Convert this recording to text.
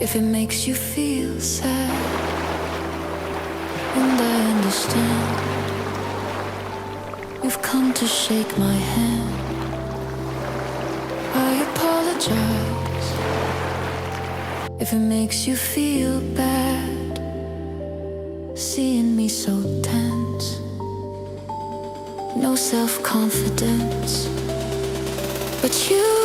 If it makes you feel sad, and I understand, you've come to shake my hand. I apologize if it makes you feel bad, seeing me so tense, no self-confidence. But you